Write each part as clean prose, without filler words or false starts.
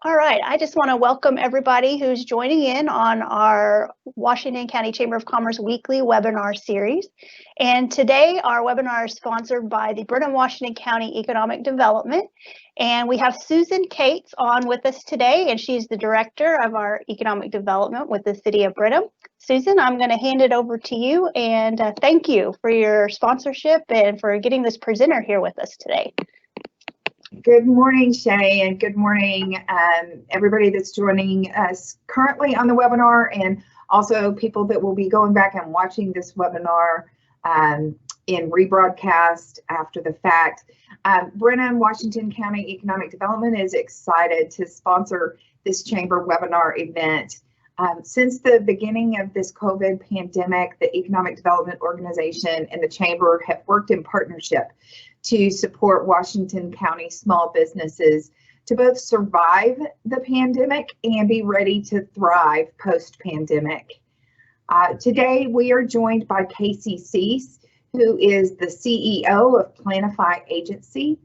All right, I just want to welcome everybody who's joining in on our Washington County Chamber of Commerce weekly webinar series. And today our webinar is sponsored by the Brenham Washington County Economic Development. And we have Susan Cates on with us today, and she's the director of our economic development with the city of Brenham. Susan, I'm going to hand it over to you, and thank you for your sponsorship and for getting this presenter here with us today. Good morning, Shay, and good morning, everybody that's joining us currently on the webinar, and also people that will be going back and watching this webinar in rebroadcast after the fact. Brenham Washington County Economic Development is excited to sponsor this chamber webinar event. Since the beginning of this COVID pandemic, the Economic Development Organization and the Chamber have worked in partnership to support Washington County small businesses to both survive the pandemic and be ready to thrive post-pandemic. Today, we are joined by Casey Cease, who is the CEO of Planify Agency.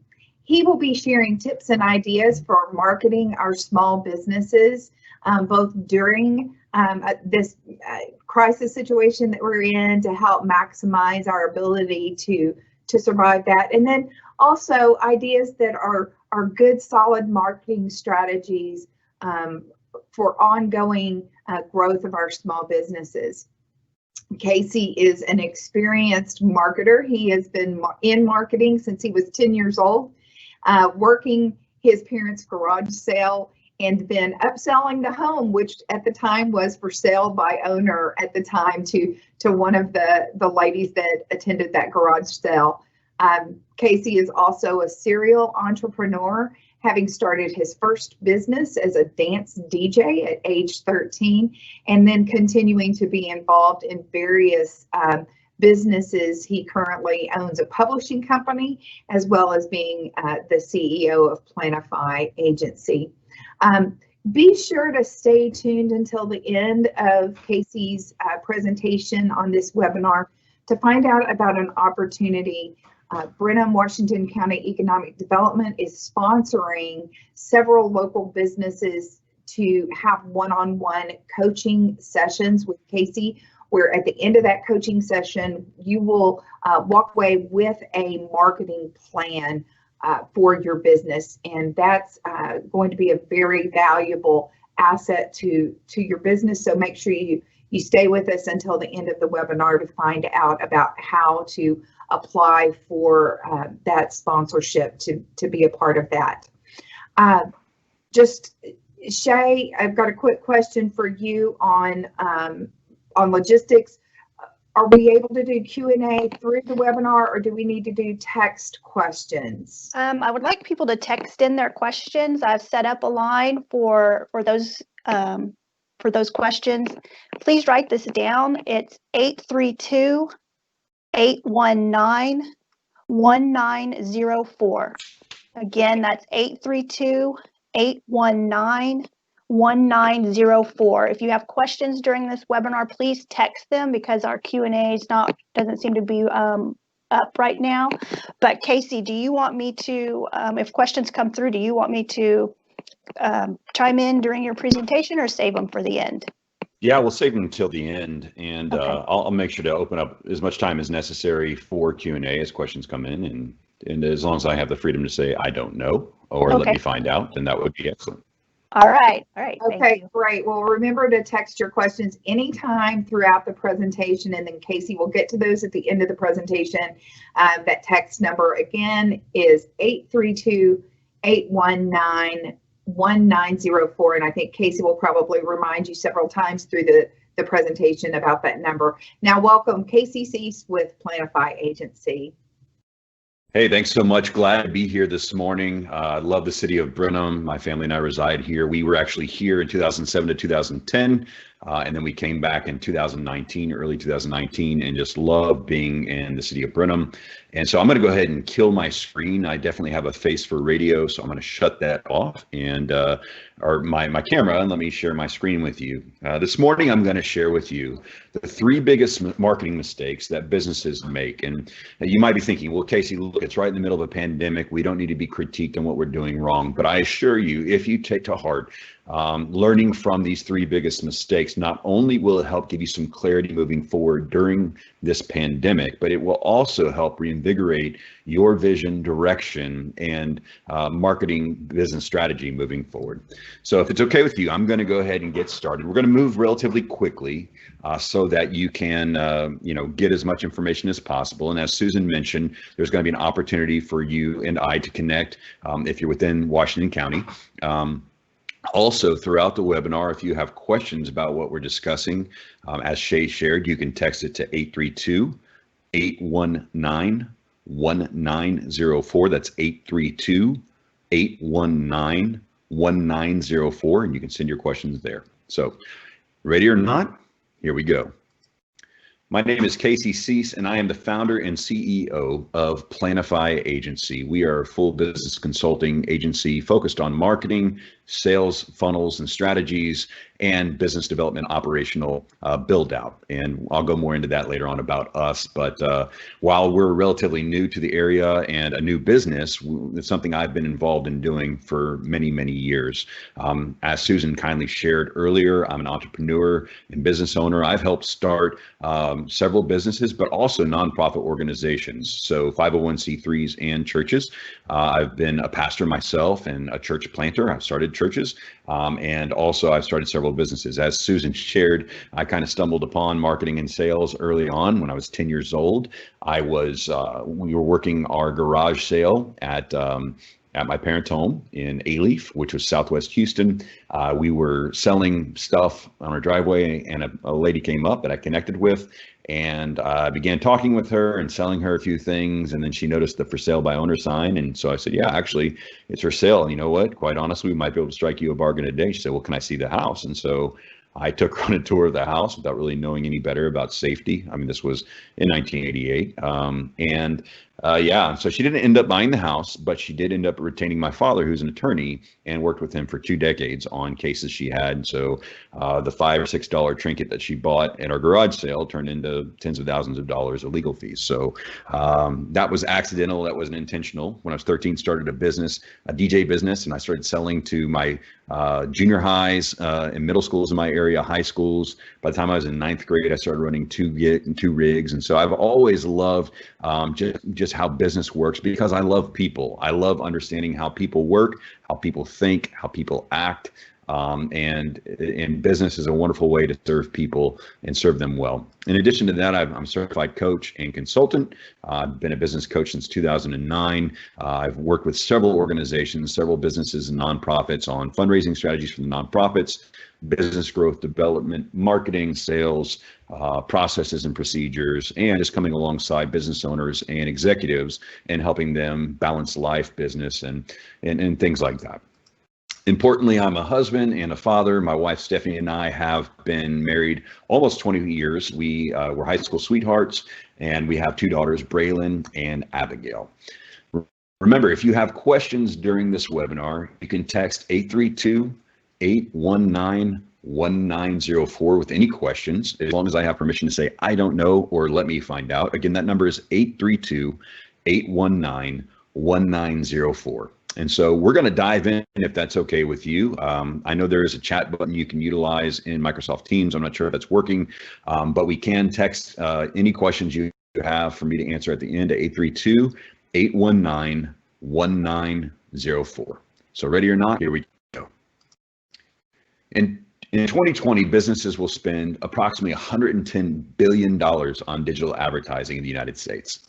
He will be sharing tips and ideas for marketing our small businesses, both during this crisis situation that we're in, to help maximize our ability to survive that, and then also ideas that are good, solid marketing strategies for ongoing growth of our small businesses. Casey is an experienced marketer. He has been in marketing since he was 10 years old, working his parents' garage sale and then upselling the home, which at the time was for sale by owner at the time, to one of the ladies that attended that garage sale. Casey is also a serial entrepreneur, having started his first business as a dance DJ at age 13, and then continuing to be involved in various businesses. He currently owns a publishing company, as well as being the CEO of Planify Agency. Be sure to stay tuned until the end of Casey's presentation on this webinar to find out about an opportunity. Brenham Washington County Economic Development is sponsoring several local businesses to have one-on-one coaching sessions with Casey, where at the end of that coaching session, you will walk away with a marketing plan for your business, and that's going to be a very valuable asset to your business. So make sure you stay with us until the end of the webinar to find out about how to apply for that sponsorship to be a part of that. Shay, I've got a quick question for you on logistics. Are we able to do Q&A through the webinar, or do we need to do text questions? I would like people to text in their questions. I've set up a line for those questions. Please write this down. It's 832-819-1904. Again, that's 832-819-1904. If you have questions during this webinar, please text them, because our Q&A doesn't seem to be up right now. But Casey, do you want me to, if questions come through, do you want me to chime in during your presentation or save them for the end? Yeah, we'll save them until the end, and okay. I'll make sure to open up as much time as necessary for Q&A as questions come in, and as long as I have the freedom to say I don't know or okay. Let me find out, then that would be excellent. All right. Okay, great. Well, remember to text your questions anytime throughout the presentation, and then Casey will get to those at the end of the presentation. That text number again is 832-819-1904, and I think Casey will probably remind you several times through the presentation about that number. Now, welcome Casey Cease with Planify Agency. Hey, thanks so much. Glad to be here this morning. I love the city of Brenham. My family and I reside here. We were actually here in 2007 to 2010 And then we came back in 2019, early 2019, and just love being in the city of Brenham. And so I'm going to go ahead and kill my screen. I definitely have a face for radio, so I'm going to shut that off and or my camera, and let me share my screen with you. This morning, I'm going to share with you the 3 biggest marketing mistakes that businesses make. And you might be thinking, well, Casey, look, it's right in the middle of a pandemic. We don't need to be critiqued on what we're doing wrong. But I assure you, if you take to heart learning from these 3 biggest mistakes, not only will it help give you some clarity moving forward during this pandemic, but it will also help reinvigorate your vision, direction, and marketing business strategy moving forward. So if it's okay with you, I'm going to go ahead and get started. We're going to move relatively quickly so that you can get as much information as possible. And as Susan mentioned, there's going to be an opportunity for you and I to connect if you're within Washington County. Also, throughout the webinar, if you have questions about what we're discussing, as Shay shared, you can text it to 832-819-1904. That's 832-819-1904, and you can send your questions there. So, ready or not, here we go. My name is Casey Cease, and I am the founder and CEO of Planify Agency. We are a full business consulting agency focused on marketing, sales, funnels, and strategies, and business development operational build out. And I'll go more into that later on about us. But while we're relatively new to the area and a new business, it's something I've been involved in doing for many, many years. As Susan kindly shared earlier, I'm an entrepreneur and business owner. I've helped start several businesses, but also nonprofit organizations. So 501c3s and churches. I've been a pastor myself and a church planter. I've started churches, and also I've started several businesses. As Susan shared, I kind of stumbled upon marketing and sales early on when I was 10 years old. We were working our garage sale at my parents' home in Alief, which was Southwest Houston. We were selling stuff on our driveway, and a lady came up that I connected with, and I began talking with her and selling her a few things. And then she noticed the for sale by owner sign. And so I said, yeah, actually it's for sale. And you know what, quite honestly, we might be able to strike you a bargain today. She said, well, can I see the house? And so I took her on a tour of the house without really knowing any better about safety. I mean, this was in 1988. So she didn't end up buying the house, but she did end up retaining my father, who's an attorney, and worked with him for 2 decades on cases she had. So the $5 or $6 trinket that she bought at our garage sale turned into tens of thousands of dollars of legal fees. So that was accidental. That wasn't intentional. When I was 13, started a business, a DJ business, and I started selling to my junior highs and middle schools in my area, high schools. By the time I was in 9th grade, I started running 2 rigs. And so I've always loved just how business works, because I love people. I love understanding how people work, how people think, how people act. And business is a wonderful way to serve people and serve them well. In addition to that, I'm a certified coach and consultant. I've been a business coach since 2009. I've worked with several organizations, several businesses and nonprofits on fundraising strategies for the nonprofits, business growth, development, marketing, sales, processes and procedures, and just coming alongside business owners and executives and helping them balance life, business, and things like that. Importantly, I'm a husband and a father. My wife, Stephanie, and I have been married almost 20 years. We were high school sweethearts, and we have 2 daughters, Braylon and Abigail. Remember, if you have questions during this webinar, you can text 832-819-1904 with any questions, as long as I have permission to say, I don't know, or let me find out. Again, that number is 832-819-1904. And so we're going to dive in, if that's okay with you. I know there is a chat button you can utilize in Microsoft Teams. I'm not sure if that's working, but we can text any questions you have for me to answer at the end to 832-819-1904. So ready or not, here we go. In 2020, businesses will spend approximately $110 billion on digital advertising in the United States.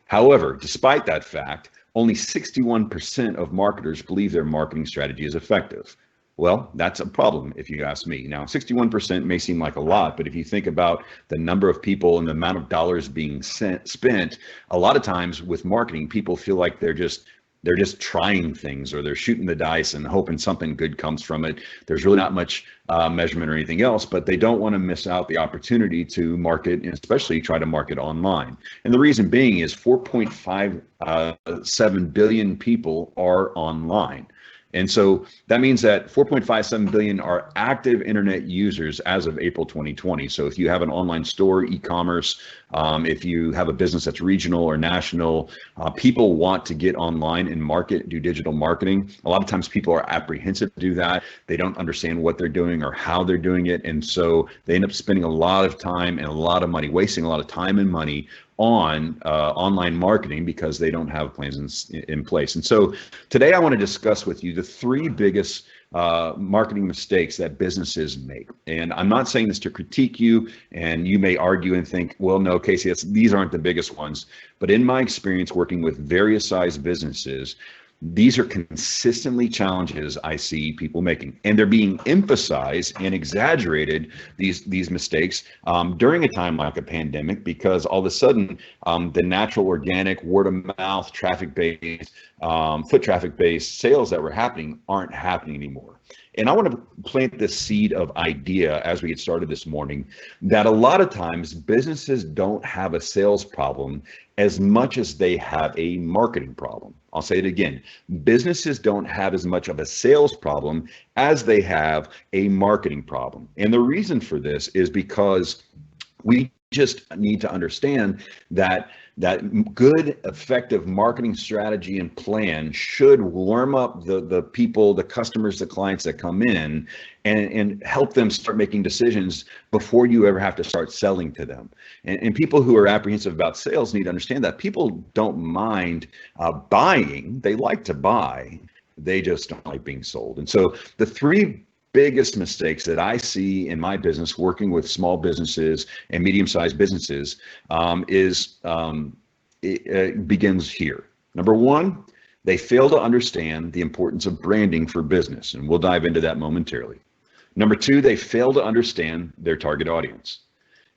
However, despite that fact, only 61% of marketers believe their marketing strategy is effective. Well, that's a problem if you ask me. Now, 61% may seem like a lot, but if you think about the number of people and the amount of dollars being spent, a lot of times with marketing, people feel like they're just they're just trying things, or they're shooting the dice and hoping something good comes from it. There's really not much measurement or anything else, but they don't want to miss out the opportunity to market, and especially try to market online. And the reason being is 4.57 billion people are online. And so that means that 4.57 billion are active internet users as of April 2020. So if you have an online store, e-commerce, if you have a business that's regional or national, people want to get online and market, do digital marketing. A lot of times people are apprehensive to do that. They don't understand what they're doing or how they're doing it. And so they end up spending a lot of time and a lot of money, wasting a lot of time and money on online marketing because they don't have plans in place. And so today I want to discuss with you the three biggest marketing mistakes that businesses make. And I'm not saying this to critique you, and you may argue and think, well, no, Casey, these aren't the biggest ones. But in my experience working with various size businesses, these are consistently challenges I see people making, and they're being emphasized and exaggerated, these mistakes during a time like a pandemic, because all of a sudden the natural, organic, word of mouth, traffic-based, foot traffic-based sales that were happening aren't happening anymore. And I want to plant this seed of idea as we get started this morning that a lot of times businesses don't have a sales problem as much as they have a marketing problem. I'll say it again. Businesses don't have as much of a sales problem as they have a marketing problem. And the reason for this is because we just need to understand that good, effective marketing strategy and plan should warm up the people, the customers, the clients that come in, and help them start making decisions before you ever have to start selling to them. And people who are apprehensive about sales need to understand that people don't mind buying. They like to buy. They just don't like being sold. And so the three biggest mistakes that I see in my business working with small businesses and medium-sized businesses it begins here. Number one, they fail to understand the importance of branding for business, and we'll dive into that momentarily. Number two, they fail to understand their target audience.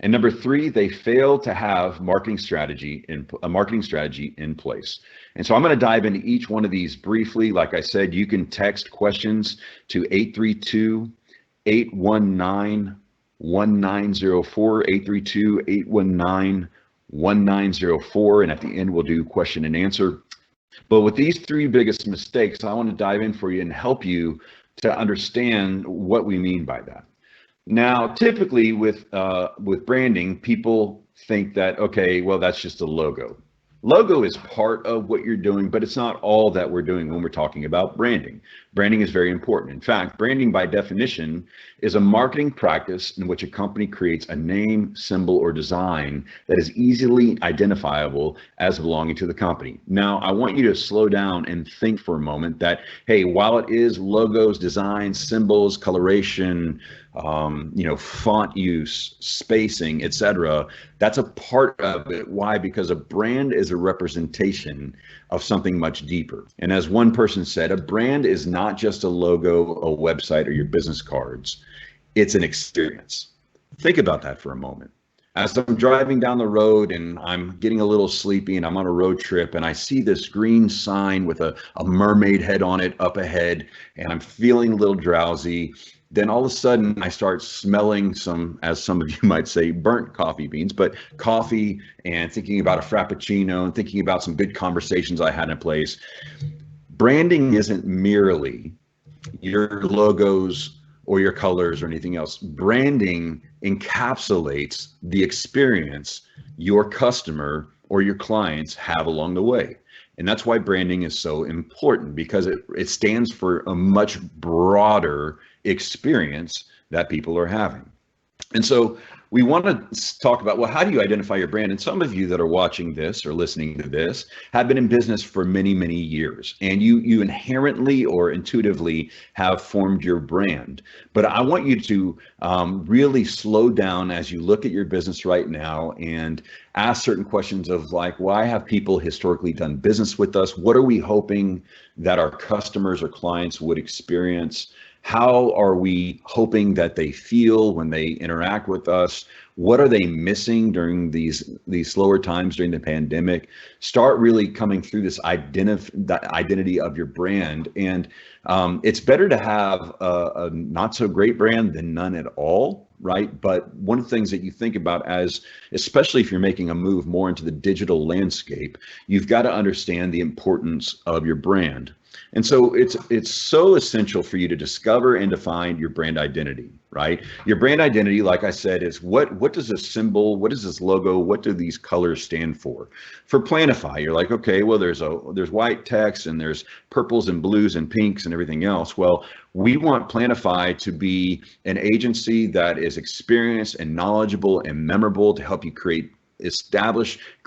And number three, they fail to have a marketing strategy in place. And so I'm going to dive into each one of these briefly. Like I said, you can text questions to 832-819-1904, 832-819-1904. And at the end, we'll do question and answer. But with these three biggest mistakes, I want to dive in for you and help you to understand what we mean by that. Now, typically with branding, people think that, okay, well, that's just a logo. Logo is part of what you're doing, but it's not all that we're doing when we're talking about branding. Branding is very important. In fact, branding by definition is a marketing practice in which a company creates a name, symbol, or design that is easily identifiable as belonging to the company. Now, I want you to slow down and think for a moment that, hey, while it is logos, designs, symbols, coloration, font use, spacing, etc., that's a part of it. Why? Because a brand is a representation of something much deeper. And as one person said, a brand is not just a logo, a website, or your business cards. It's an experience. Think about that for a moment. As I'm driving down the road and I'm getting a little sleepy and I'm on a road trip and I see this green sign with a mermaid head on it up ahead and I'm feeling a little drowsy, then all of a sudden I start smelling some, as some of you might say, burnt coffee beans, but coffee, and thinking about a Frappuccino and thinking about some good conversations I had in place. Branding isn't merely your logos or your colors or anything else. Branding encapsulates the experience your customer or your clients have along the way. And that's why branding is so important, because it stands for a much broader experience that people are having. And so we want to talk about, well, how do you identify your brand? And some of you that are watching this or listening to this have been in business for many, many years, and you inherently or intuitively have formed your brand. But I want you to really slow down as you look at your business right now and ask certain questions of like, why have people historically done business with us? What are we hoping that our customers or clients would experience? How are we hoping that they feel when they interact with us? What are they missing during these slower times during the pandemic? Start really coming through this identity of your brand. And it's better to have a not so great brand than none at all, right? But one of the things that you think about, as especially if you're making a move more into the digital landscape, you've got to understand the importance of your brand. And so it's so essential for you to discover and define your brand identity, right? Your brand identity, like I said, is what does this symbol, what does this logo, what do these colors stand for? For Planify, you're like, okay, well, there's white text and there's purples and blues and pinks and everything else. Well, we want Planify to be an agency that is experienced and knowledgeable and memorable to help you create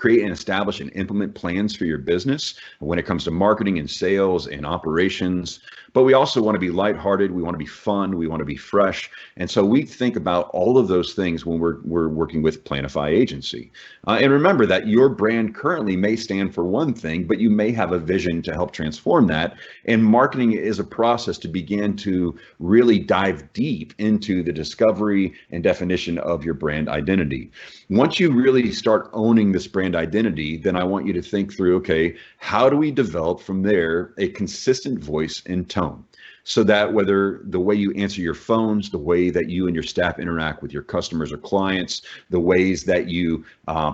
and implement plans for your business when it comes to marketing and sales and operations. But we also want to be lighthearted. We want to be fun. We want to be fresh. And so we think about all of those things when we're working with Planify Agency. And remember that your brand currently may stand for one thing, but you may have a vision to help transform that. And marketing is a process to begin to really dive deep into the discovery and definition of your brand identity. Once you really start owning this brand identity, then I want you to think through, okay, how do we develop from there a consistent voice and tone? So that whether the way you answer your phones, the way that you and your staff interact with your customers or clients, the ways that you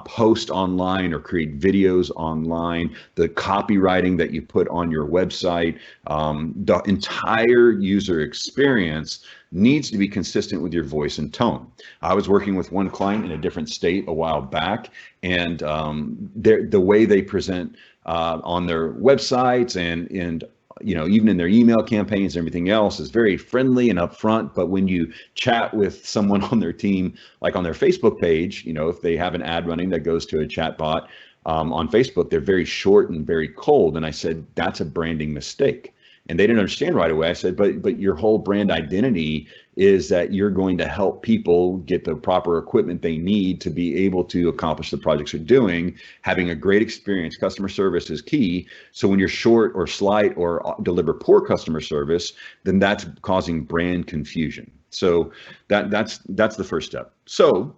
post online or create videos online, the copywriting that you put on your website, the entire user experience needs to be consistent with your voice and tone. I was working with one client in a different state a while back, and the way they present on their websites and even in their email campaigns and everything else is very friendly and upfront. But when you chat with someone on their team, like on their Facebook page, if they have an ad running that goes to a chat bot on Facebook, they're very short and very cold. And I said, that's a branding mistake. And they didn't understand right away. I said, but your whole brand identity is that you're going to help people get the proper equipment they need to be able to accomplish the projects they're doing. Having a great experience, customer service is key. So when you're short or slight or deliver poor customer service, then that's causing brand confusion. So that's the first step. So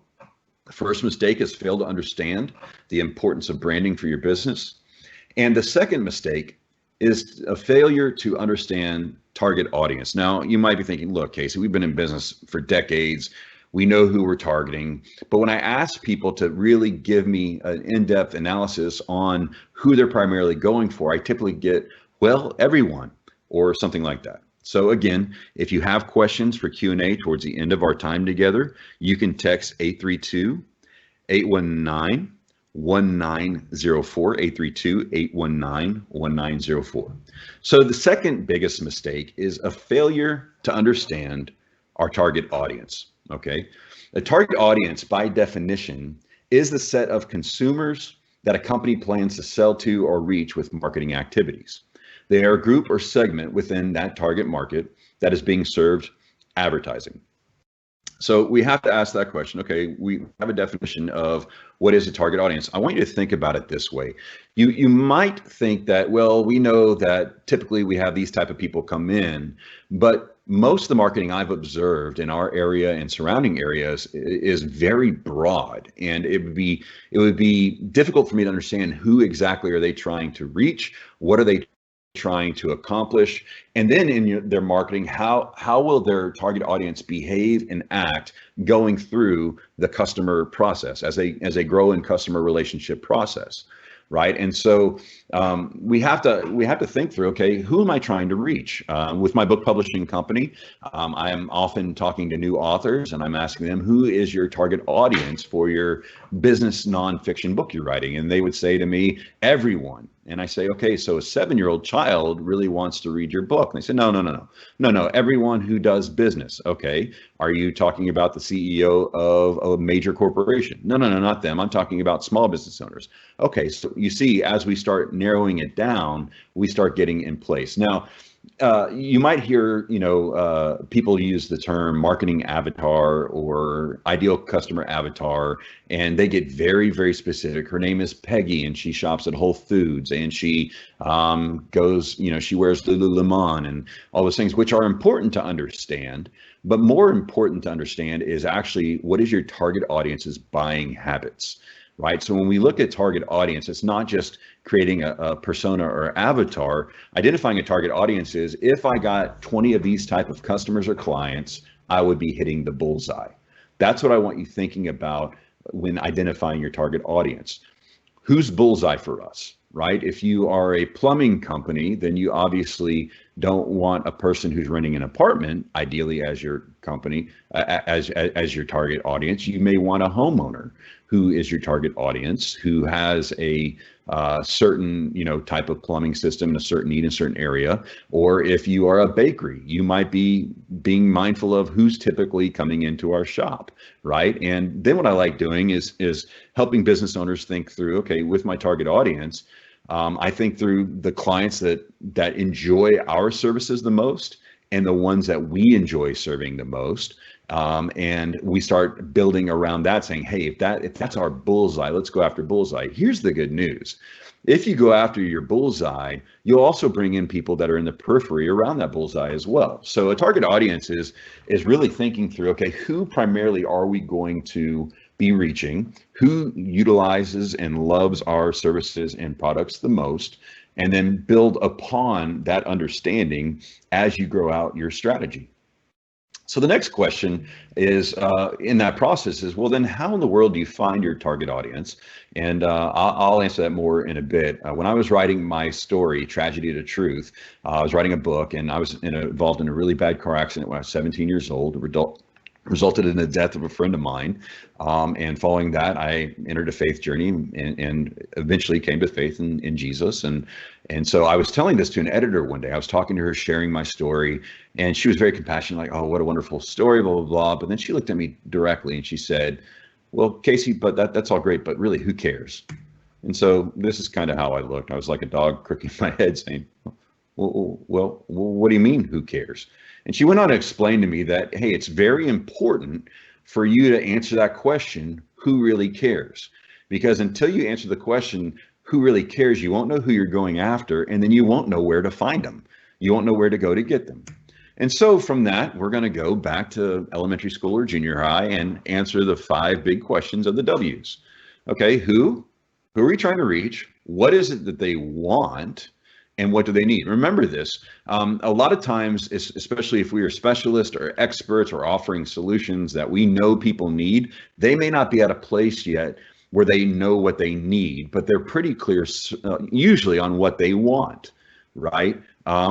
the first mistake is fail to understand the importance of branding for your business. And the second mistake is a failure to understand target audience. Now, you might be thinking, look, Casey, we've been in business for decades. We know who we're targeting. But when I ask people to really give me an in-depth analysis on who they're primarily going for, I typically get, well, everyone, or something like that. So again, if you have questions for Q&A towards the end of our time together, you can text 832-819-1904, 832-819-1904. So the second biggest mistake is a failure to understand our target audience, okay? The target audience, by definition, is the set of consumers that a company plans to sell to or reach with marketing activities. They are a group or segment within that target market that is being served advertising. So we have to ask that question. Okay, we have a definition of what is a target audience. I want you to think about it this way. You might think that, well, we know that typically we have these type of people come in, but most of the marketing I've observed in our area and surrounding areas is very broad, and it would be difficult for me to understand who exactly are they trying to reach, what are they trying to accomplish, and then in their marketing, how will their target audience behave and act going through the customer process as they grow in customer relationship process, right? And so we have to think through, okay, who am I trying to reach? With my book publishing company, I am often talking to new authors, and I'm asking them, who is your target audience for your business nonfiction book you're writing? And they would say to me, everyone. And I say, okay, so a 7-year-old child really wants to read your book. And they say, no, everyone who does business. Okay, are you talking about the CEO of a major corporation? No, not them. I'm talking about small business owners. Okay, so you see, as we start narrowing it down, we start getting in place. Now, you might hear, people use the term marketing avatar or ideal customer avatar, and they get very, very specific. Her name is Peggy, and she shops at Whole Foods, and she goes, she wears Lululemon and all those things, which are important to understand. But more important to understand is actually what is your target audience's buying habits, right? So when we look at target audience, it's not just creating a persona or avatar. Identifying a target audience is, if I got 20 of these type of customers or clients, I would be hitting the bullseye. That's what I want you thinking about when identifying your target audience. Who's bullseye for us, right? If you are a plumbing company, then you obviously don't want a person who's renting an apartment, ideally as your company, as your target audience. You may want a homeowner who is your target audience, who has a certain, type of plumbing system and a certain need in a certain area. Or if you are a bakery, you might be being mindful of who's typically coming into our shop, right? And then what I like doing is helping business owners think through, okay, with my target audience, I think through the clients that enjoy our services the most and the ones that we enjoy serving the most. And we start building around that, saying, hey, if that's our bullseye, let's go after bullseye. Here's the good news. If you go after your bullseye, you'll also bring in people that are in the periphery around that bullseye as well. So a target audience is really thinking through, okay, who primarily are we going to be reaching? Who utilizes and loves our services and products the most? And then build upon that understanding as you grow out your strategy. So the next question is, in that process is, well, then how in the world do you find your target audience? And I'll answer that more in a bit. When I was writing my story, Tragedy to Truth, I was writing a book, and I was involved in a really bad car accident when I was 17 years old. Resulted in the death of a friend of mine. And following that, I entered a faith journey and eventually came to faith in Jesus. And so I was telling this to an editor one day. I was talking to her, sharing my story, and she was very compassionate, like, oh, what a wonderful story, blah, blah, blah. But then she looked at me directly and she said, well, Casey, but that's all great, but really, who cares? And so this is kind of how I looked. I was like a dog crooking my head saying, well, what do you mean, who cares? And she went on to explain to me that, hey, it's very important for you to answer that question, who really cares? Because until you answer the question, who really cares, you won't know who you're going after, and then you won't know where to find them. You won't know where to go to get them. And so from that, we're going to go back to elementary school or junior high and answer the 5 big questions of the W's. Okay, who are we trying to reach? What is it that they want? And what do they need? Remember this, a lot of times, especially if we are specialists or experts or offering solutions that we know people need, they may not be at a place yet where they know what they need, but they're pretty clear usually on what they want, right?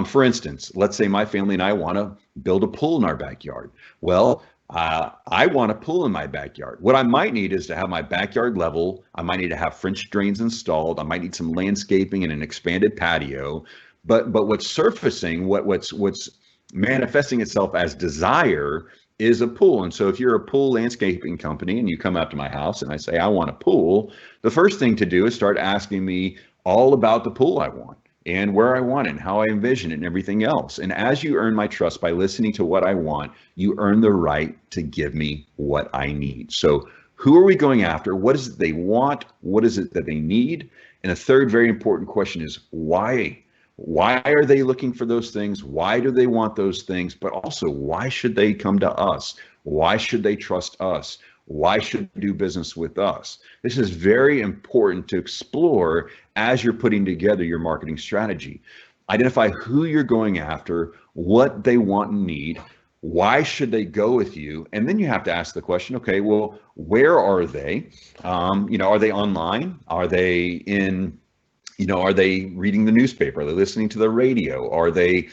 For instance, let's say my family and I want to build a pool in our backyard. Well, I want a pool in my backyard. What I might need is to have my backyard level. I might need to have French drains installed. I might need some landscaping and an expanded patio. But what's surfacing, what's manifesting itself as desire is a pool. And so if you're a pool landscaping company and you come out to my house and I say, I want a pool, the first thing to do is start asking me all about the pool I want and where I want it and how I envision it and everything else. And as you earn my trust by listening to what I want, you earn the right to give me what I need. So who are we going after? What is it they want? What is it that they need? And a third very important question is why? Why are they looking for those things? Why do they want those things? But also, why should they come to us? Why should they trust us? Why should they do business with us? This is very important to explore as you're putting together your marketing strategy. Identify who you're going after, what they want and need, why should they go with you? And then you have to ask the question, okay, well, where are they? Are they online? Are they in... are they reading the newspaper? Are they listening to the radio? Are they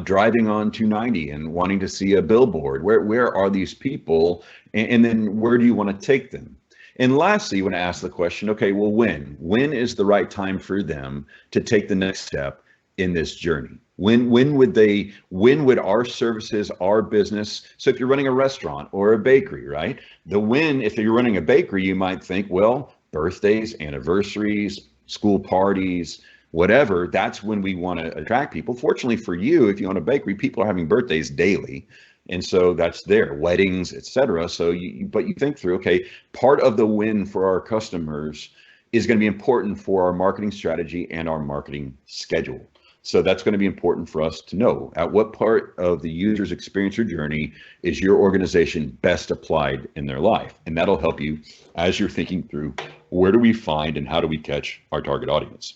driving on 290 and wanting to see a billboard? Where are these people? And then where do you want to take them? And lastly, you want to ask the question, okay, well, when? When is the right time for them to take the next step in this journey? When would our services, our business, so if you're running a restaurant or a bakery, right? If you're running a bakery, you might think, well, birthdays, anniversaries, school parties, whatever, that's when we want to attract people. Fortunately for you, if you own a bakery, people are having birthdays daily. And so that's there, weddings, etc. So but you think through, okay, part of the win for our customers is going to be important for our marketing strategy and our marketing schedule. So that's going to be important for us to know at what part of the user's experience or journey is your organization best applied in their life. And that'll help you as you're thinking through where do we find and how do we catch our target audience.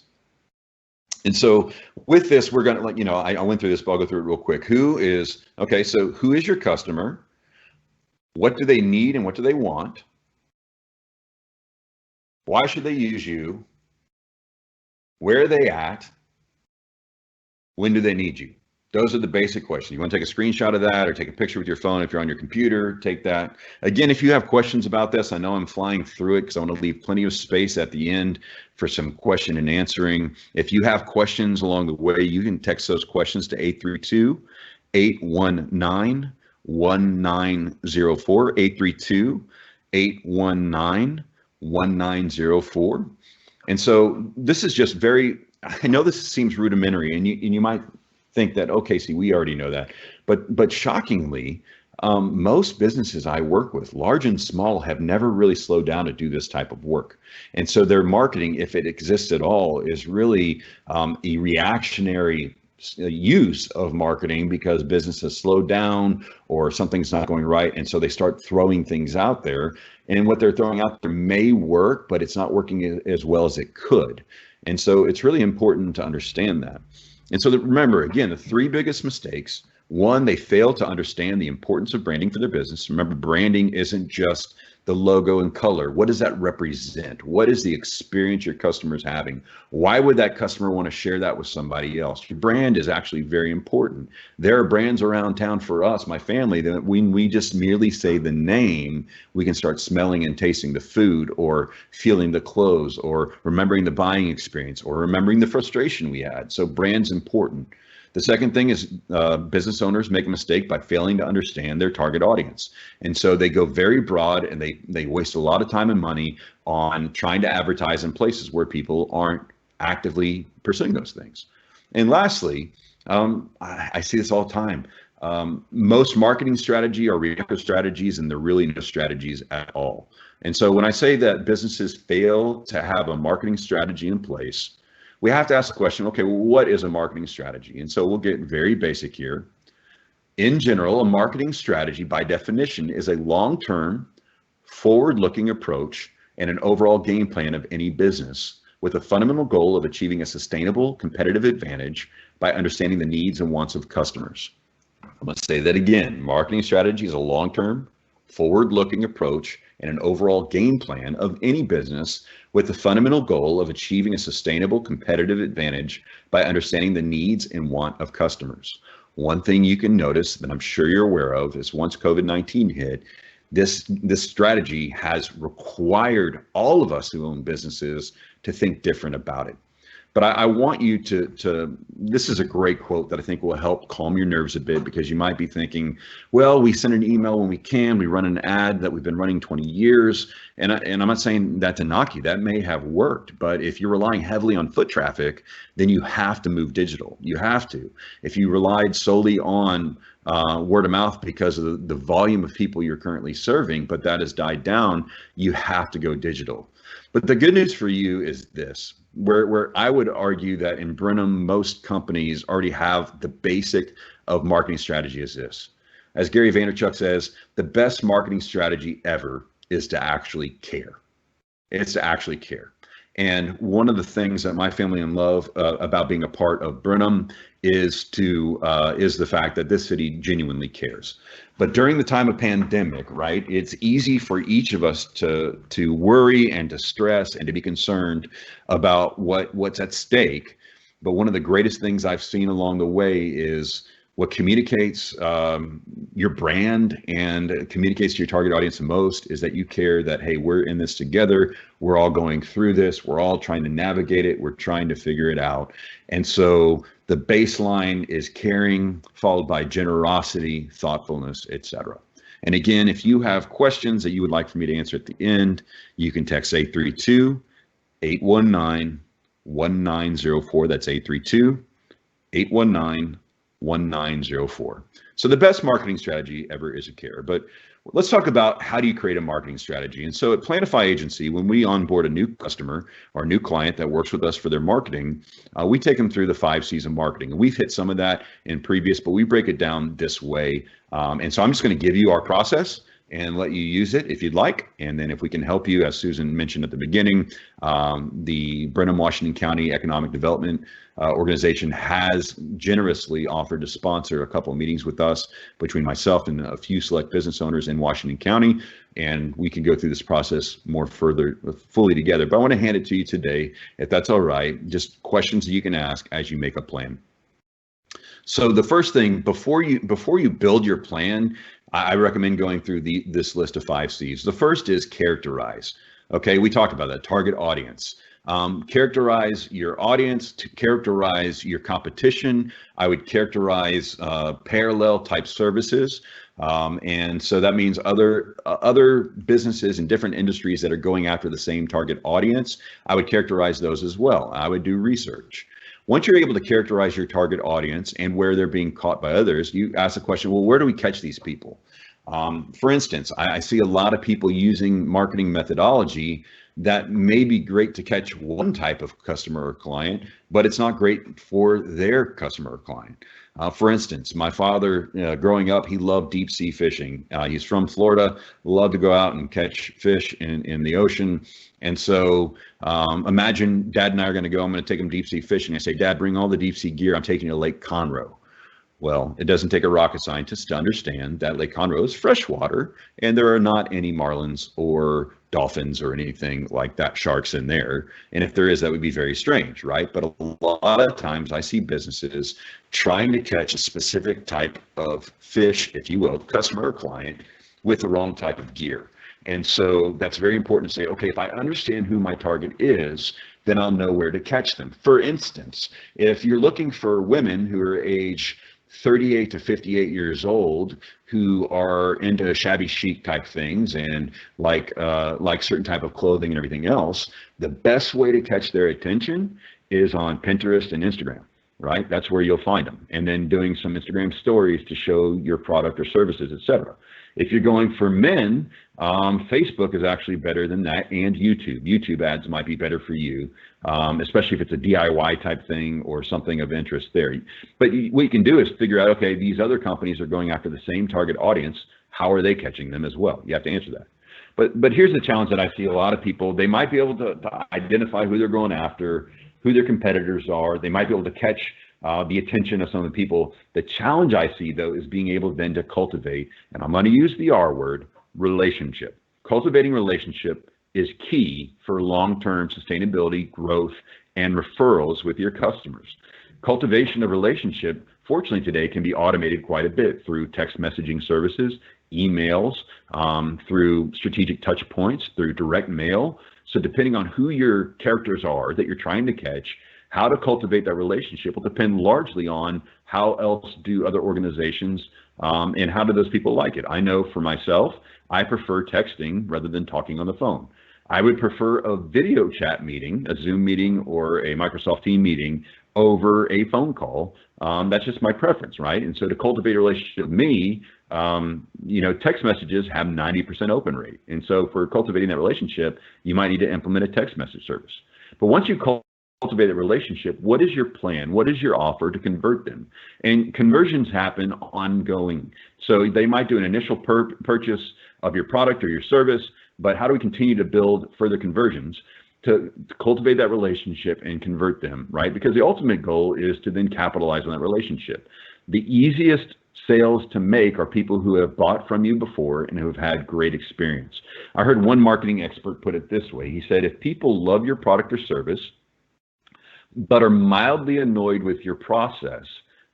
And so with this, we're going to, I went through this, but I'll go through it real quick. Who is your customer? What do they need and what do they want? Why should they use you? Where are they at? When do they need you? Those are the basic questions. You want to take a screenshot of that or take a picture with your phone. If you're on your computer, take that. Again, if you have questions about this, I know I'm flying through it because I want to leave plenty of space at the end for some question and answering. If you have questions along the way, you can text those questions to 832-819-1904, 832-819-1904. And so this is just I know this seems rudimentary, and you might think that, okay, see, we already know that, but shockingly, most businesses I work with, large and small, have never really slowed down to do this type of work. And so their marketing, if it exists at all, is really a reactionary use of marketing because business has slowed down or something's not going right. And so they start throwing things out there, and what they're throwing out there may work, but it's not working as well as it could. And so it's really important to understand that. And so remember, again, the three biggest mistakes: one, they fail to understand the importance of branding for their business. Remember, branding isn't just the logo and color. What does that represent? What is the experience your customer's having? Why would that customer want to share that with somebody else? Your brand is actually very important. There are brands around town for us, my family, that when we just merely say the name, we can start smelling and tasting the food, or feeling the clothes, or remembering the buying experience, or remembering the frustration we had. So brand's important. The second thing is business owners make a mistake by failing to understand their target audience. And so they go very broad, and they waste a lot of time and money on trying to advertise in places where people aren't actively pursuing those things. And lastly, I see this all the time. Most marketing strategy are reactive strategies, and they're really no strategies at all. And so when I say that businesses fail to have a marketing strategy in place, we have to ask the question, okay, well, what is a marketing strategy? And so we'll get very basic here. In general, a marketing strategy, by definition, is a long-term, forward-looking approach and an overall game plan of any business, with a fundamental goal of achieving a sustainable competitive advantage by understanding the needs and wants of customers. I'm going to say that again. Marketing strategy is a long-term, forward-looking approach and an overall game plan of any business, with the fundamental goal of achieving a sustainable competitive advantage by understanding the needs and want of customers. One thing you can notice that I'm sure you're aware of is once COVID-19 hit, this strategy has required all of us who own businesses to think different about it. But I want you to, this is a great quote that I think will help calm your nerves a bit, because you might be thinking, well, we send an email when we can, we run an ad that we've been running 20 years. And I'm not saying that to knock you, that may have worked, but if you're relying heavily on foot traffic, then you have to move digital. You have to. If you relied solely on word of mouth because of the volume of people you're currently serving, but that has died down, you have to go digital. But the good news for you is this, where I would argue that in Brenham, most companies already have the basic of marketing strategy is this. As Gary Vaynerchuk says, the best marketing strategy ever is to actually care. It's to actually care. And one of the things that my family love about being a part of Brenham is the fact that this city genuinely cares. But during the time of pandemic, right, it's easy for each of us to worry and to stress and to be concerned about what's at stake. But one of the greatest things I've seen along the way is what communicates your brand and communicates to your target audience the most is that you care that, hey, we're in this together. We're all going through this. We're all trying to navigate it. We're trying to figure it out. And so the baseline is caring, followed by generosity, thoughtfulness, etc. And again, if you have questions that you would like for me to answer at the end, you can text 832-819-1904. 1904. That's 832-819-1904. So the best marketing strategy ever is a care. But let's talk about how do you create a marketing strategy. And so at Planify Agency, when we onboard a new customer or a new client that works with us for their marketing, we take them through the 5 C's of marketing. And we've hit some of that in previous, but we break it down this way. And so I'm just going to give you our process and let you use it if you'd like. And then if we can help you, as Susan mentioned at the beginning, the Brenham, Washington County Economic Development organization has generously offered to sponsor a couple of meetings with us between myself and a few select business owners in Washington County. And we can go through this process more fully together. But I want to hand it to you today, if that's all right, just questions that you can ask as you make a plan. So the first thing, before you build your plan, I recommend going through this list of 5 C's. The first is characterize. Okay, we talked about that, target audience. Characterize your audience, to characterize your competition. I would characterize parallel type services. And so that means other businesses in different industries that are going after the same target audience. I would characterize those as well. I would do research. Once you're able to characterize your target audience and where they're being caught by others, you ask the question, well, where do we catch these people? For instance, I see a lot of people using marketing methodology that may be great to catch one type of customer or client, but it's not great for their customer or client. For instance, my father, growing up, he loved deep sea fishing. He's from Florida, loved to go out and catch fish in the ocean. And so imagine Dad and I are going to go, I'm going to take him deep sea fishing. I say, Dad, bring all the deep sea gear. I'm taking you to Lake Conroe. Well, it doesn't take a rocket scientist to understand that Lake Conroe is freshwater and there are not any marlins or dolphins or anything like that, sharks in there. And if there is, that would be very strange, right? But a lot of times I see businesses trying to catch a specific type of fish, if you will, customer or client, with the wrong type of gear. And so that's very important to say, okay, if I understand who my target is, then I'll know where to catch them. For instance, if you're looking for women who are age 38 to 58 years old who are into shabby chic type things and like certain type of clothing and everything else, the best way to catch their attention is on Pinterest and Instagram, right? That's where you'll find them. And then doing some Instagram stories to show your product or services, etc. If you're going for men, Facebook is actually better than that, and YouTube. YouTube ads might be better for you, especially if it's a DIY type thing or something of interest there. But what you can do is figure out, okay, these other companies are going after the same target audience. How are they catching them as well? You have to answer that. But here's the challenge that I see a lot of people. They might be able to identify who they're going after, who their competitors are. They might be able to catch the attention of some of the people. The challenge I see, though, is being able then to cultivate, and I'm going to use the R word, relationship. Cultivating relationship is key for long-term sustainability, growth, and referrals with your customers. Cultivation of relationship, fortunately today, can be automated quite a bit through text messaging services, emails, through strategic touch points, through direct mail. So depending on who your characters are that you're trying to catch, how to cultivate that relationship will depend largely on how else do other organizations and how do those people like it. I know for myself, I prefer texting rather than talking on the phone. I would prefer a video chat meeting, a Zoom meeting or a Microsoft Teams meeting over a phone call. That's just my preference, right? And so to cultivate a relationship with me, text messages have 90% open rate. And so for cultivating that relationship, you might need to implement a text message service. But once you cultivate a relationship, what is your plan? What is your offer to convert them? And conversions happen ongoing. So they might do an initial purchase of your product or your service, but how do we continue to build further conversions to cultivate that relationship and convert them, right? Because the ultimate goal is to then capitalize on that relationship. The easiest sales to make are people who have bought from you before and who have had great experience. I heard one marketing expert put it this way. He said, if people love your product or service, but are mildly annoyed with your process,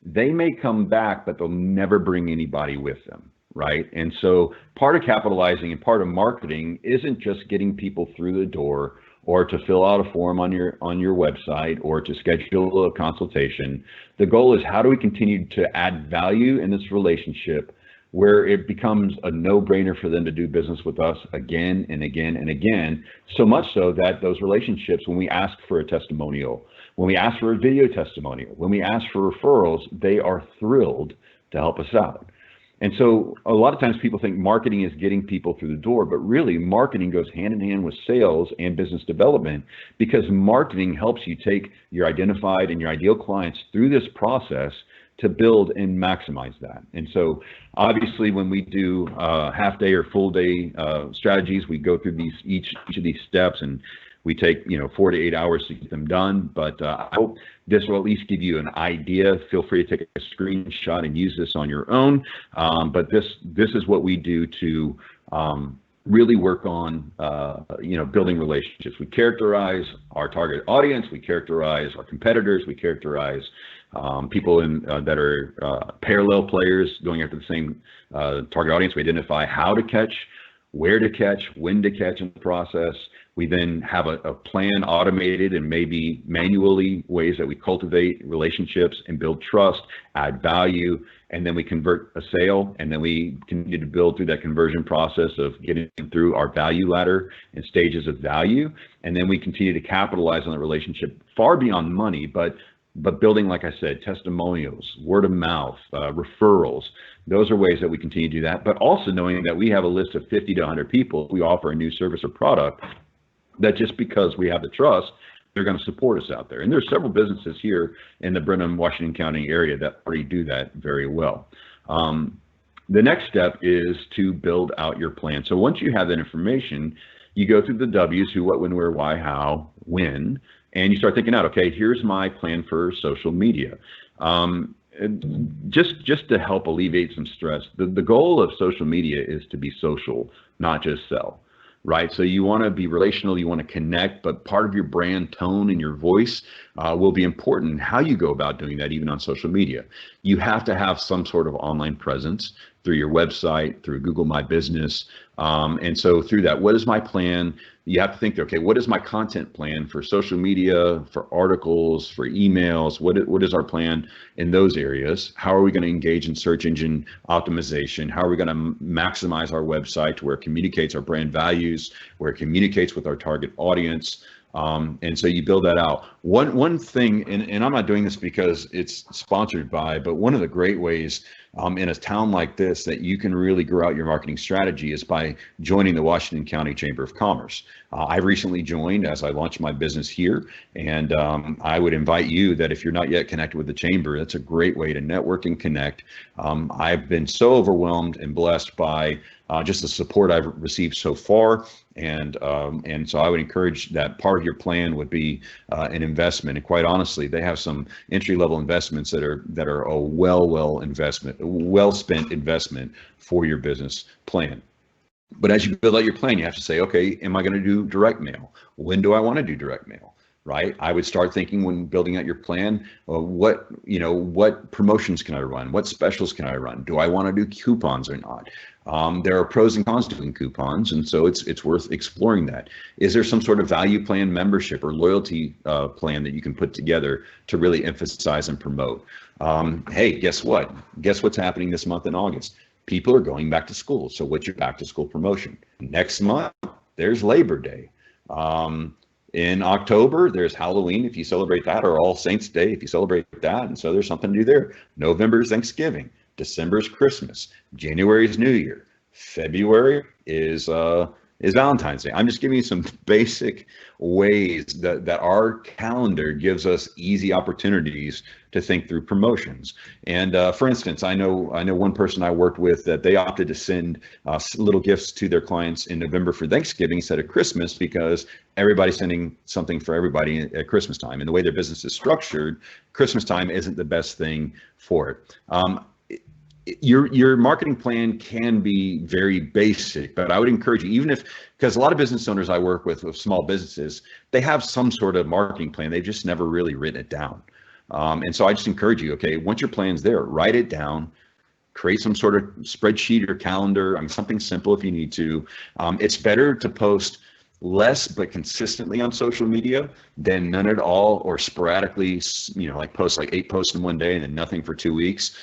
they may come back, but they'll never bring anybody with them, right? And so part of capitalizing and part of marketing isn't just getting people through the door or to fill out a form on your website or to schedule a consultation. The goal is how do we continue to add value in this relationship where it becomes a no-brainer for them to do business with us again and again and again, so much so that those relationships, when we ask for a testimonial, when we ask for a video testimonial, when we ask for referrals, they are thrilled to help us out. And so a lot of times people think marketing is getting people through the door, but really marketing goes hand in hand with sales and business development, because marketing helps you take your identified and your ideal clients through this process to build and maximize that. And so obviously when we do half day or full day strategies, we go through each of these steps, and we take 4 to 8 hours to get them done. But I hope this will at least give you an idea. Feel free to take a screenshot and use this on your own. But this is what we do to really work on building relationships. We characterize our target audience, we characterize our competitors, we characterize people that are parallel players going after the same target audience. We identify how to catch, where to catch, when to catch in the process. We then have a plan, automated and maybe manually, ways that we cultivate relationships and build trust, add value, and then we convert a sale, and then we continue to build through that conversion process of getting through our value ladder and stages of value. And then we continue to capitalize on the relationship far beyond money, but building, like I said, testimonials, word of mouth, referrals. Those are ways that we continue to do that, but also knowing that we have a list of 50 to 100 people. We offer a new service or product that just because we have the trust, they're going to support us out there. And there's several businesses here in the Brenham, Washington County area that already do that very well. The next step is to build out your plan. So once you have that information, you go through the W's: who, what, when, where, why, how, when, and you start thinking out, okay, here's my plan for social media. Just to help alleviate some stress, the goal of social media is to be social, not just sell. Right? So you want to be relational, you want to connect, but part of your brand tone and your voice will be important. How you go about doing that, even on social media. You have to have some sort of online presence through your website, through Google My Business. And so through that, what is my plan? You have to think, okay, what is my content plan for social media, for articles, for emails? What is our plan in those areas? How are we going to engage in search engine optimization? How are we going to maximize our website to where it communicates our brand values, where it communicates with our target audience? And so you build that out. One thing, and I'm not doing this because it's sponsored by, but one of the great ways in a town like this that you can really grow out your marketing strategy is by joining the Washington County Chamber of Commerce. I recently joined as I launched my business here, and I would invite you that if you're not yet connected with the Chamber, that's a great way to network and connect. I've been so overwhelmed and blessed by just the support I've received so far. And so I would encourage that part of your plan would be an investment. And quite honestly, they have some entry-level investments that are a well spent investment for your business plan. But as you build out your plan, you have to say, okay, am I going to do direct mail? When do I want to do direct mail? Right? I would start thinking when building out your plan, what promotions can I run? What specials can I run? Do I want to do coupons or not? There are pros and cons to doing coupons, and so it's worth exploring that. Is there some sort of value plan, membership, or loyalty plan that you can put together to really emphasize and promote? Hey, guess what? Guess what's happening this month in August? People are going back to school. So what's your back to school promotion? Next month, there's Labor Day. In October, there's Halloween, if you celebrate that, or All Saints Day, if you celebrate that. And so there's something to do there. November is Thanksgiving. December is Christmas. January is New Year. February is Valentine's Day. I'm just giving you some basic ways that our calendar gives us easy opportunities to think through promotions. And for instance, I know one person I worked with that they opted to send little gifts to their clients in November for Thanksgiving instead of Christmas, because everybody's sending something for everybody at Christmas time. And the way their business is structured, Christmas time isn't the best thing for it. Your marketing plan can be very basic, but I would encourage you, because a lot of business owners I work with small businesses, they have some sort of marketing plan. They've just never really written it down. And so I just encourage you, okay, once your plan's there, write it down, create some sort of spreadsheet or calendar, something simple if you need to. It's better to post less but consistently on social media than none at all, or sporadically, like post like 8 posts in one day and then nothing for 2 weeks.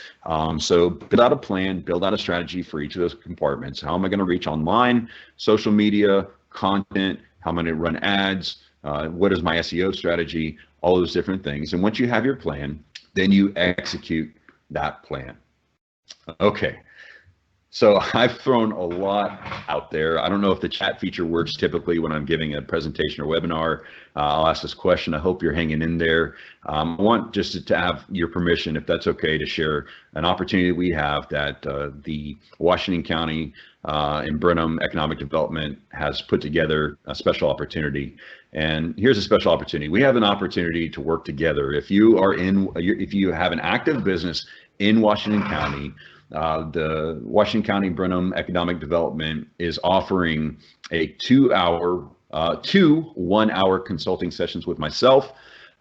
So build out a plan, build out a strategy for each of those compartments. How am I going to reach online, social media, content? How am I going to run ads? What is my SEO strategy? All those different things. And once you have your plan, then you execute that plan. Okay. So I've thrown a lot out there. I don't know if the chat feature works typically when I'm giving a presentation or webinar. I'll ask this question. I hope you're hanging in there. I want just to have your permission, if that's okay, to share an opportunity we have that the Washington County and Brenham Economic Development has put together a special opportunity. And here's a special opportunity. We have an opportunity to work together. If you have an active business in Washington County, the Washington County Brenham Economic Development is offering a 2 1-hour consulting sessions with myself.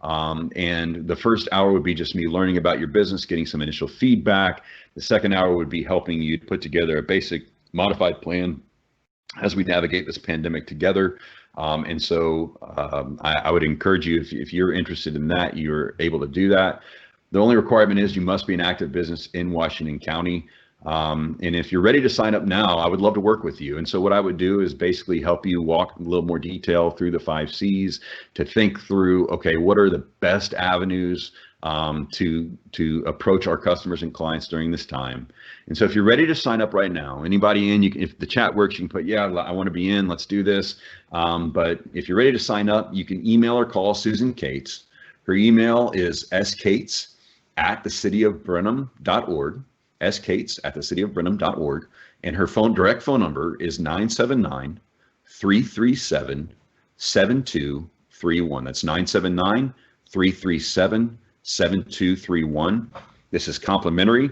And the first hour would be just me learning about your business, getting some initial feedback. The second hour would be helping you put together a basic modified plan as we navigate this pandemic together. And so I would encourage you, if you're interested in that, you're able to do that. The only requirement is you must be an active business in Washington County. And if you're ready to sign up now, I would love to work with you. And so what I would do is basically help you walk in a little more detail through the 5 C's to think through, okay, what are the best avenues to approach our customers and clients during this time. And so if you're ready to sign up right now, anybody in, if the chat works, you can put, yeah, I want to be in, let's do this. But if you're ready to sign up, you can email or call Susan Cates. Her email is scates@thecityofbrenham.org, scates@thecityofbrenham.org, and her direct phone number is 979-337-7231. That's 979-337-7231. This is complimentary.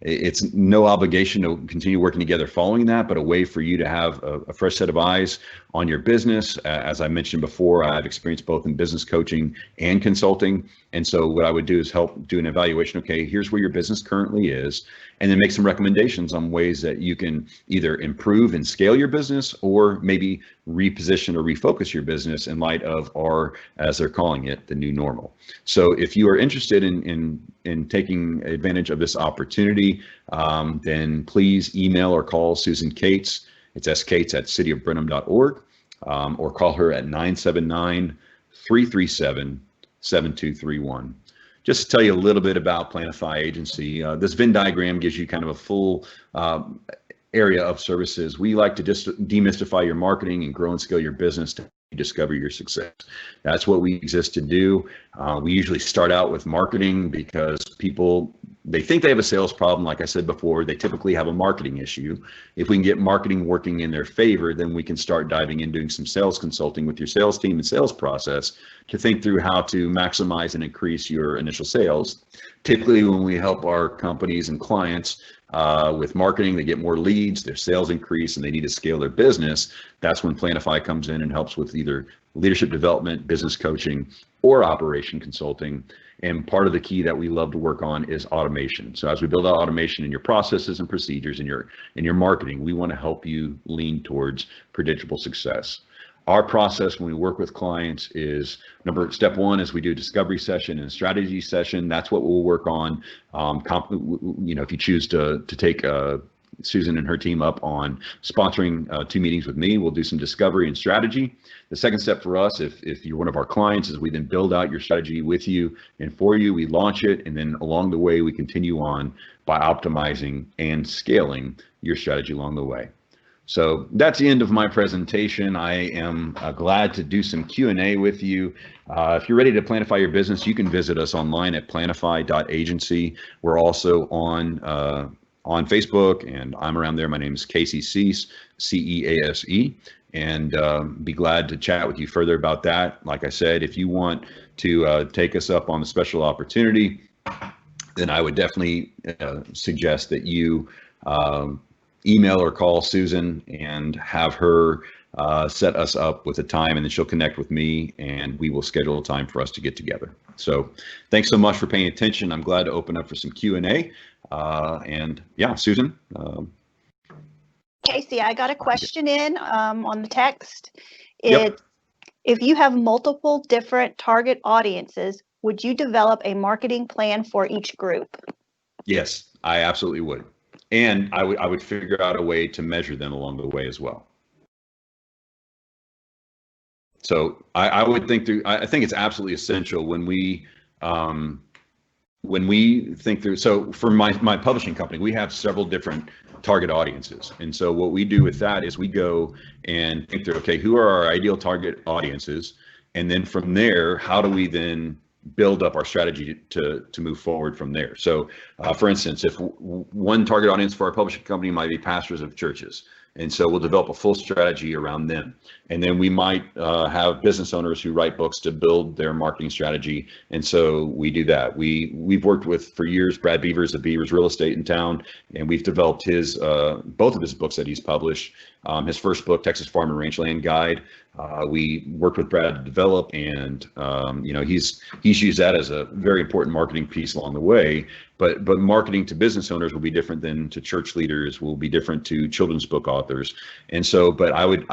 It's no obligation to continue working together following that, but a way for you to have a fresh set of eyes on your business. As I mentioned before, I have experience both in business coaching and consulting. And so what I would do is help do an evaluation. Okay, here's where your business currently is, and then make some recommendations on ways that you can either improve and scale your business, or maybe reposition or refocus your business in light of our, as they're calling it, the new normal. So if you are interested in taking advantage of this opportunity, then please email or call Susan Cates. It's scates@cityofbrenham.org, or call her at 979-337-7231. Just to tell you a little bit about Planify Agency, this Venn diagram gives you kind of a full area of services. We like to just demystify your marketing and grow and scale your business to discover your success. That's what we exist to do. We usually start out with marketing because people, they think they have a sales problem. Like I said before, they typically have a marketing issue. If we can get marketing working in their favor, then we can start diving in doing some sales consulting with your sales team and sales process to think through how to maximize and increase your initial sales. Typically, when we help our companies and clients with marketing, they get more leads, their sales increase, and they need to scale their business. That's when Planify comes in and helps with either leadership development, business coaching, or operation consulting. And part of the key that we love to work on is automation. So as we build out automation in your processes and procedures in your marketing, we want to help you lean towards predictable success. Our process when we work with clients is step one is we do a discovery session and a strategy session. That's what we'll work on. If you choose to take Susan and her team up on sponsoring 2 meetings with me, we'll do some discovery and strategy. The second step for us, if you're one of our clients, is we then build out your strategy with you and for you. We launch it, and then along the way, we continue on by optimizing and scaling your strategy along the way. So that's the end of my presentation. I am glad to do some Q&A with you. If you're ready to planify your business, you can visit us online at planify.agency. We're also on Facebook, and I'm around there. My name is Casey Cease, C-E-A-S-E, and be glad to chat with you further about that. Like I said, if you want to take us up on the special opportunity, then I would definitely suggest that you email or call Susan and have her set us up with a time, and then she'll connect with me and we will schedule a time for us to get together. So thanks so much for paying attention. I'm glad to open up for some Q&A. And yeah, Susan. Casey, I got a question in on the text. Yep. If you have multiple different target audiences, would you develop a marketing plan for each group? Yes, I absolutely would. And I would figure out a way to measure them along the way as well. So I would think through, I think it's absolutely essential when we think through, so for my publishing company, we have several different target audiences. And so what we do with that is we go and think through, okay, who are our ideal target audiences? And then from there, how do we then build up our strategy to move forward from there? So for instance, if one target audience for our publishing company might be pastors of churches. And so we'll develop a full strategy around them. And then we might have business owners who write books to build their marketing strategy. And so we do that. We've worked with for years Brad Beavers of Beavers Real Estate in town, and we've developed his both of his books that he's published. His first book, Texas Farm and Ranchland Guide, we worked with Brad to develop, and he's used that as a very important marketing piece along the way. But marketing to business owners will be different than to church leaders, will be different to children's book authors. And so, but I would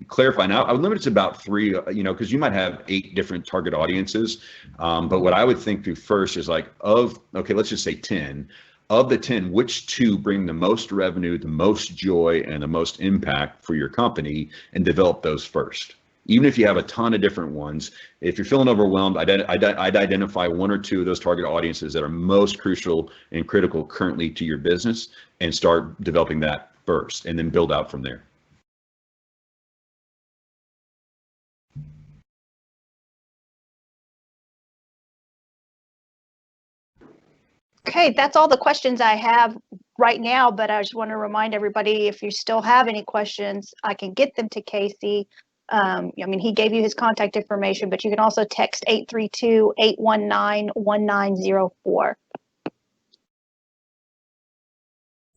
clarify now, I would limit it to about 3, because you might have 8 different target audiences. But what I would think through first is like, let's just say 10. Of the 10, which 2 bring the most revenue, the most joy, and the most impact for your company, and develop those first. Even if you have a ton of different ones, if you're feeling overwhelmed, I'd identify 1 or 2 of those target audiences that are most crucial and critical currently to your business and start developing that first, and then build out from there. Okay, that's all the questions I have right now, but I just want to remind everybody, if you still have any questions, I can get them to Casey. He gave you his contact information, but you can also text 832-819-1904.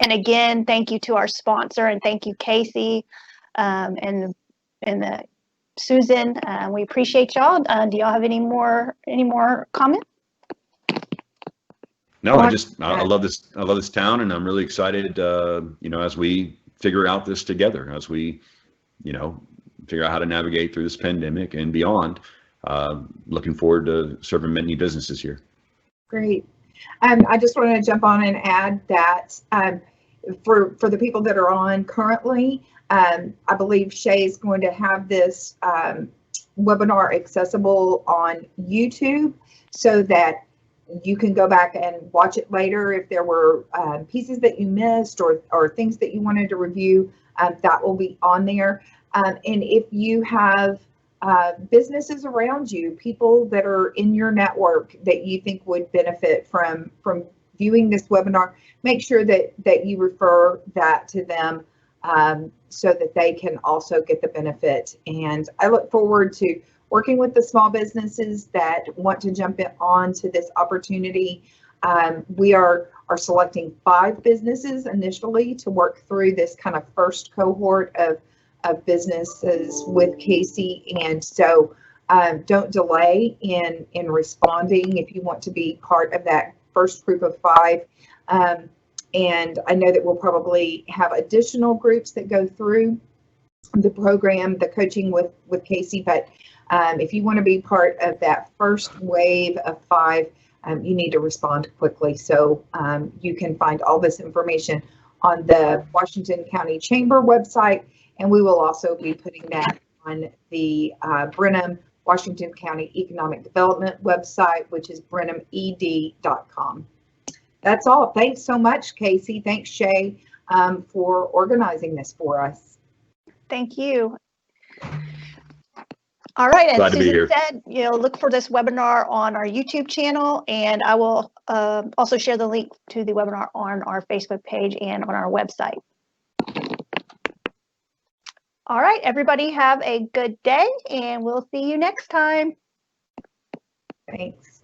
And again, thank you to our sponsor, and thank you, Casey, and Susan. We appreciate y'all. Do y'all have any more comments? No, I love this. I love this town, and I'm really excited. As we figure out this together, as we, figure out how to navigate through this pandemic and beyond. Looking forward to serving many businesses here. Great. I just wanted to jump on and add that for the people that are on currently, I believe Shay is going to have this webinar accessible on YouTube so that you can go back and watch it later if there were pieces that you missed or things that you wanted to review. That will be on there. And if you have businesses around you, people that are in your network that you think would benefit from viewing this webinar, make sure that you refer that to them so that they can also get the benefit. And I look forward to working with the small businesses that want to jump on to this opportunity. We are selecting 5 businesses initially to work through this kind of first cohort of businesses with Casey. And so don't delay in responding if you want to be part of that first group of 5. And I know that we'll probably have additional groups that go through the program, the coaching with Casey, but if you want to be part of that first wave of 5, you need to respond quickly. So you can find all this information on the Washington County Chamber website, and we will also be putting that on the Brenham Washington County Economic Development website, which is brenhamed.com. That's all. Thanks so much, Casey. Thanks, Shay, for organizing this for us. Thank you. All right, and Glad to be Susan here. said, look for this webinar on our YouTube channel, and I will also share the link to the webinar on our Facebook page and on our website. All right, everybody have a good day, and we'll see you next time. Thanks.